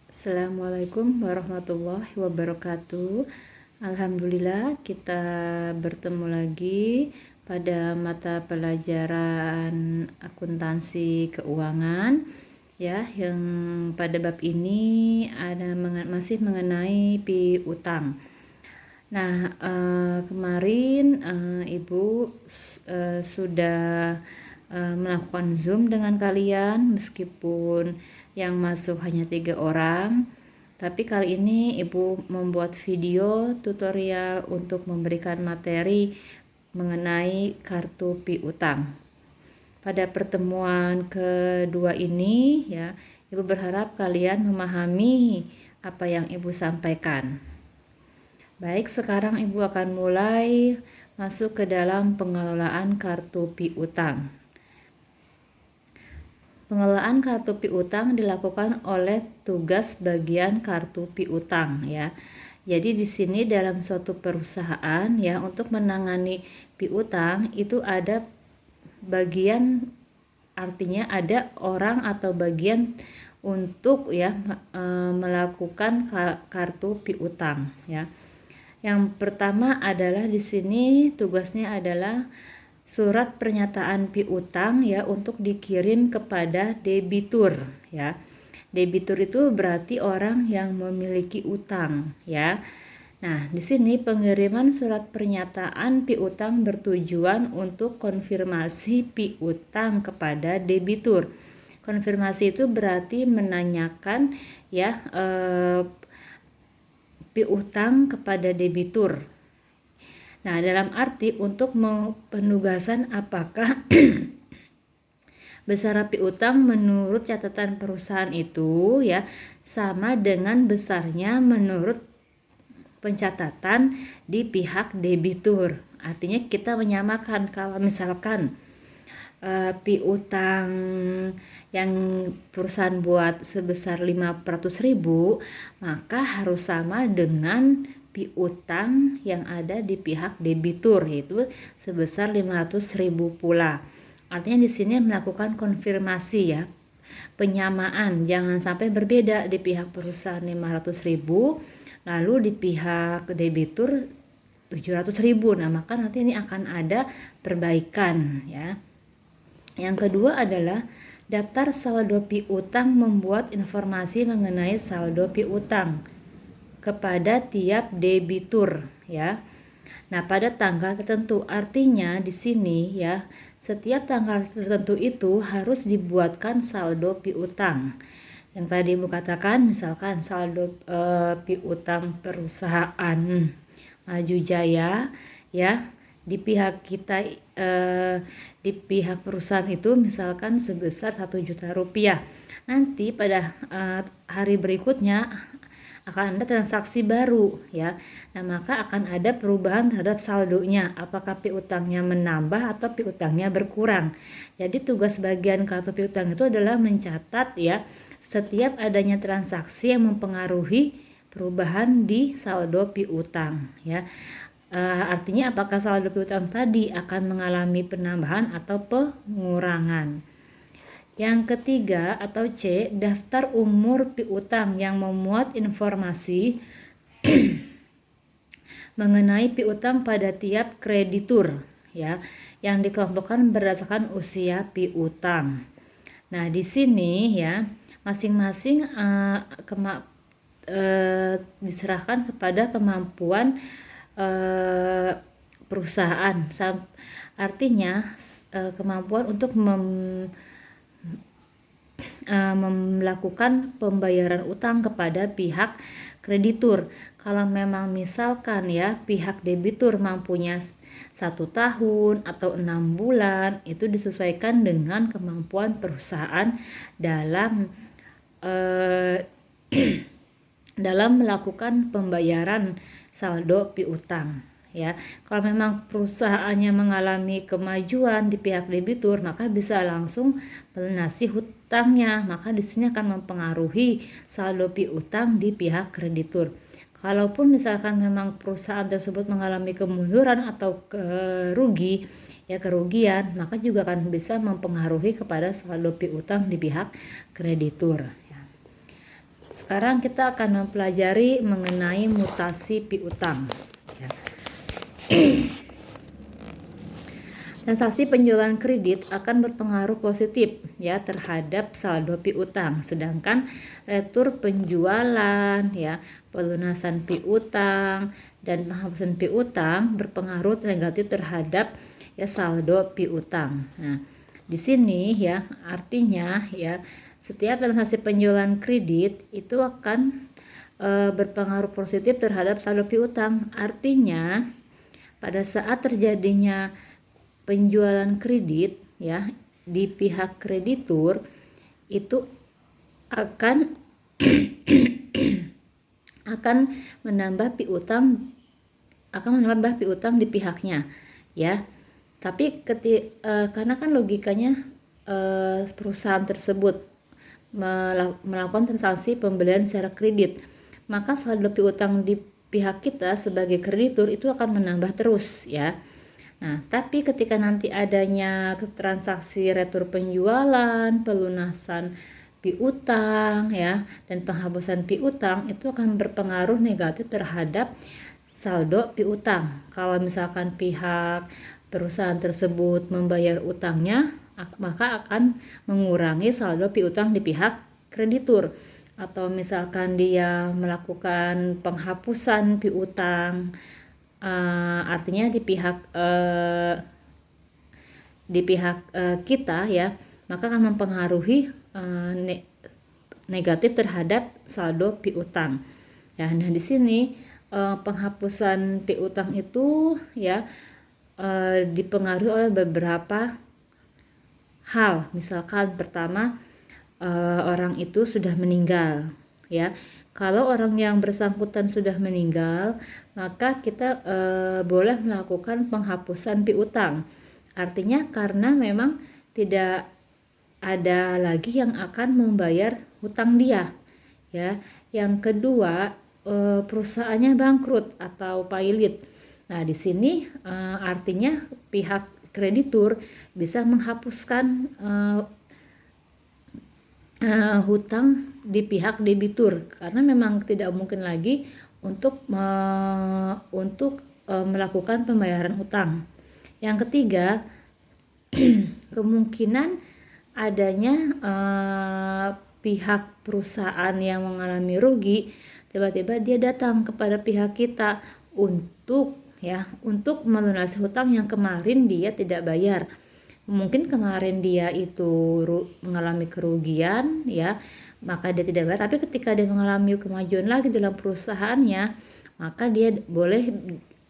Assalamualaikum warahmatullahi wabarakatuh. Alhamdulillah kita bertemu lagi pada mata pelajaran akuntansi keuangan ya, yang pada bab ini masih mengenai piutang. Nah, kemarin Ibu sudah melakukan Zoom dengan kalian, meskipun yang masuk hanya 3 orang. Tapi kali ini Ibu membuat video tutorial untuk memberikan materi mengenai kartu piutang. Pada pertemuan kedua ini ya, Ibu berharap kalian memahami apa yang Ibu sampaikan. Baik, sekarang Ibu akan mulai masuk ke dalam pengelolaan kartu piutang. Pengelolaan kartu piutang dilakukan oleh tugas bagian kartu piutang ya. Jadi di sini dalam suatu perusahaan ya, untuk menangani piutang itu ada bagian, artinya ada orang atau bagian untuk ya melakukan kartu piutang ya. Yang pertama adalah di sini tugasnya adalah surat pernyataan piutang ya, untuk dikirim kepada debitur ya. Debitur itu berarti orang yang memiliki utang ya. Nah, di sini pengiriman surat pernyataan piutang bertujuan untuk konfirmasi piutang kepada debitur. Konfirmasi itu berarti menanyakan ya piutang kepada debitur. Nah, dalam arti untuk penugasan apakah besar piutang menurut catatan perusahaan itu ya sama dengan besarnya menurut pencatatan di pihak debitur. Artinya kita menyamakan. Kalau misalkan piutang yang perusahaan buat sebesar 500.000, maka harus sama dengan piutang yang ada di pihak debitur, yaitu sebesar 500.000 pula. Artinya di sini melakukan konfirmasi ya, penyamaan, jangan sampai berbeda di pihak perusahaan 500.000 lalu di pihak debitur 700.000. Nah, maka nanti ini akan ada perbaikan ya. Yang kedua adalah daftar saldo piutang, membuat informasi mengenai saldo piutang kepada tiap debitur ya. Nah, pada tanggal tertentu, artinya di sini ya, setiap tanggal tertentu itu harus dibuatkan saldo piutang. Yang tadi Ibu katakan, misalkan saldo piutang perusahaan Maju Jaya ya, di pihak kita di pihak perusahaan itu misalkan sebesar 1 juta rupiah. Nanti pada hari berikutnya akan ada transaksi baru ya. Nah, maka akan ada perubahan terhadap saldonya, apakah piutangnya menambah atau piutangnya berkurang. Jadi tugas bagian kartu piutang itu adalah mencatat ya setiap adanya transaksi yang mempengaruhi perubahan di saldo piutang ya. Artinya apakah saldo piutang tadi akan mengalami penambahan atau pengurangan. Yang ketiga atau C, daftar umur piutang yang memuat informasi mengenai piutang pada tiap kreditur ya, yang dikelompokkan berdasarkan usia piutang. Nah, di sini ya masing-masing diserahkan kepada kemampuan perusahaan. Artinya kemampuan untuk melakukan pembayaran utang kepada pihak kreditur. Kalau memang misalkan ya pihak debitur mampunya 1 tahun atau 6 bulan, itu disesuaikan dengan kemampuan perusahaan dalam dalam melakukan pembayaran saldo piutang ya. Kalau memang perusahaannya mengalami kemajuan di pihak debitur, maka bisa langsung melunasi hutangnya, maka di sini akan mempengaruhi saldo piutang di pihak kreditur. Kalaupun misalkan memang perusahaan tersebut mengalami kemunduran atau kerugian, maka juga akan bisa mempengaruhi kepada saldo piutang di pihak kreditur. sekarang kita akan mempelajari mengenai mutasi piutang. Ya. Transaksi penjualan kredit akan berpengaruh positif ya terhadap saldo piutang, sedangkan retur penjualan ya, pelunasan piutang dan penghapusan piutang berpengaruh negatif terhadap ya saldo piutang. Nah, di sini ya artinya ya setiap transaksi penjualan kredit itu akan berpengaruh positif terhadap saldo piutang. Artinya pada saat terjadinya penjualan kredit ya di pihak kreditur itu akan akan menambah piutang di pihaknya ya. Tapi karena kan logikanya perusahaan tersebut melakukan transaksi pembelian secara kredit, maka saldo piutang di pihak kita sebagai kreditur itu akan menambah terus ya. Nah, tapi ketika nanti adanya transaksi retur penjualan, pelunasan piutang ya, dan penghapusan piutang itu akan berpengaruh negatif terhadap saldo piutang. Kalau misalkan pihak perusahaan tersebut membayar utangnya, maka akan mengurangi saldo piutang di pihak kreditur. Atau misalkan dia melakukan penghapusan piutang, artinya di pihak kita ya, maka akan mempengaruhi negatif terhadap saldo piutang. Ya, nah di sini penghapusan piutang itu ya dipengaruhi oleh beberapa hal. Misalkan pertama orang itu sudah meninggal ya. Kalau orang yang bersangkutan sudah meninggal, maka kita boleh melakukan penghapusan piutang. Artinya karena memang tidak ada lagi yang akan membayar hutang dia. Ya. Yang kedua, perusahaannya bangkrut atau pailit. Nah, di sini artinya pihak kreditur bisa menghapuskan hutang di pihak debitur karena memang tidak mungkin lagi untuk melakukan pembayaran hutang. Yang ketiga, kemungkinan adanya pihak perusahaan yang mengalami rugi, tiba-tiba dia datang kepada pihak kita untuk melunasi hutang yang kemarin dia tidak bayar. Mungkin kemarin dia itu mengalami kerugian ya, maka dia tidak bayar, tapi ketika dia mengalami kemajuan lagi dalam perusahaannya, maka dia boleh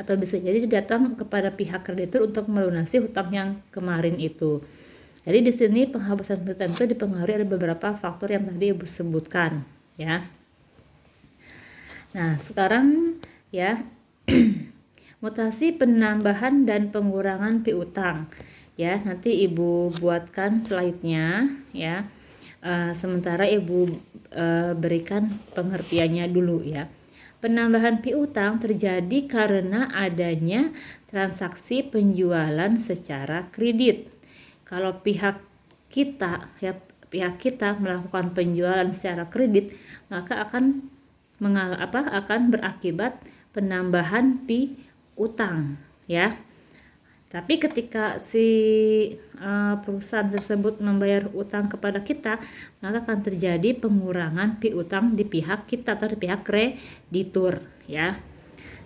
atau bisa jadi dia datang kepada pihak kreditur untuk melunasi hutang yang kemarin itu. Jadi di sini penghapusan piutang itu dipengaruhi oleh beberapa faktor yang tadi Ibu sebutkan ya. Nah, sekarang ya mutasi penambahan dan pengurangan piutang. Ya, nanti Ibu buatkan slide-nya ya. Sementara Ibu berikan pengertiannya dulu ya. Penambahan piutang terjadi karena adanya transaksi penjualan secara kredit. Kalau pihak kita melakukan penjualan secara kredit, maka akan berakibat penambahan piutang ya. Tapi ketika si perusahaan tersebut membayar utang kepada kita, maka akan terjadi pengurangan piutang di pihak kita atau di pihak kreditur ya.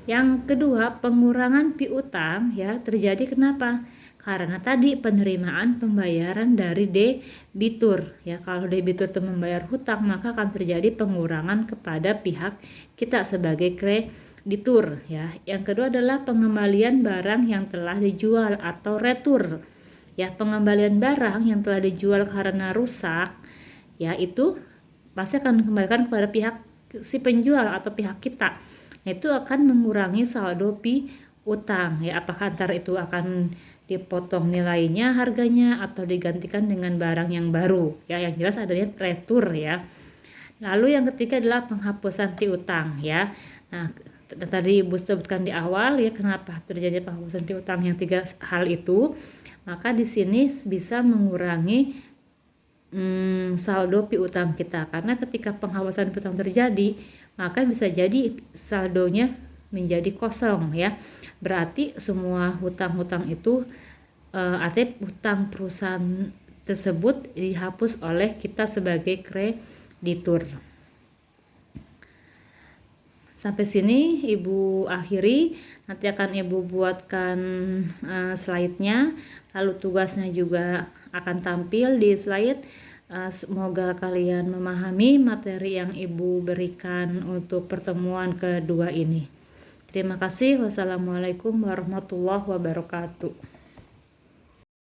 Yang kedua, pengurangan piutang ya terjadi kenapa? Karena tadi penerimaan pembayaran dari debitur ya. Kalau debitur itu membayar hutang, maka akan terjadi pengurangan kepada pihak kita sebagai kreditur ya. Yang kedua adalah pengembalian barang yang telah dijual atau retur. Ya, pengembalian barang yang telah dijual karena rusak ya itu pasti akan dikembalikan kepada pihak si penjual atau pihak kita. Nah, itu akan mengurangi saldo piutang ya. Apakah antar itu akan dipotong nilainya, harganya, atau digantikan dengan barang yang baru ya. Yang jelas adanya retur ya. Lalu yang ketiga adalah penghapusan piutang ya. Nah, tadi Ibu sebutkan di awal ya kenapa terjadi penghapusan piutang yang tiga hal itu. Maka di sini bisa mengurangi saldo piutang kita, karena ketika penghapusan piutang terjadi maka bisa jadi saldonya menjadi kosong ya, berarti semua hutang-hutang itu artinya hutang perusahaan tersebut dihapus oleh kita sebagai kreditur. Sampai sini Ibu akhiri, nanti akan Ibu buatkan slide-nya, lalu tugasnya juga akan tampil di slide. Semoga kalian memahami materi yang Ibu berikan untuk pertemuan kedua ini. Terima kasih. Wassalamualaikum warahmatullahi wabarakatuh.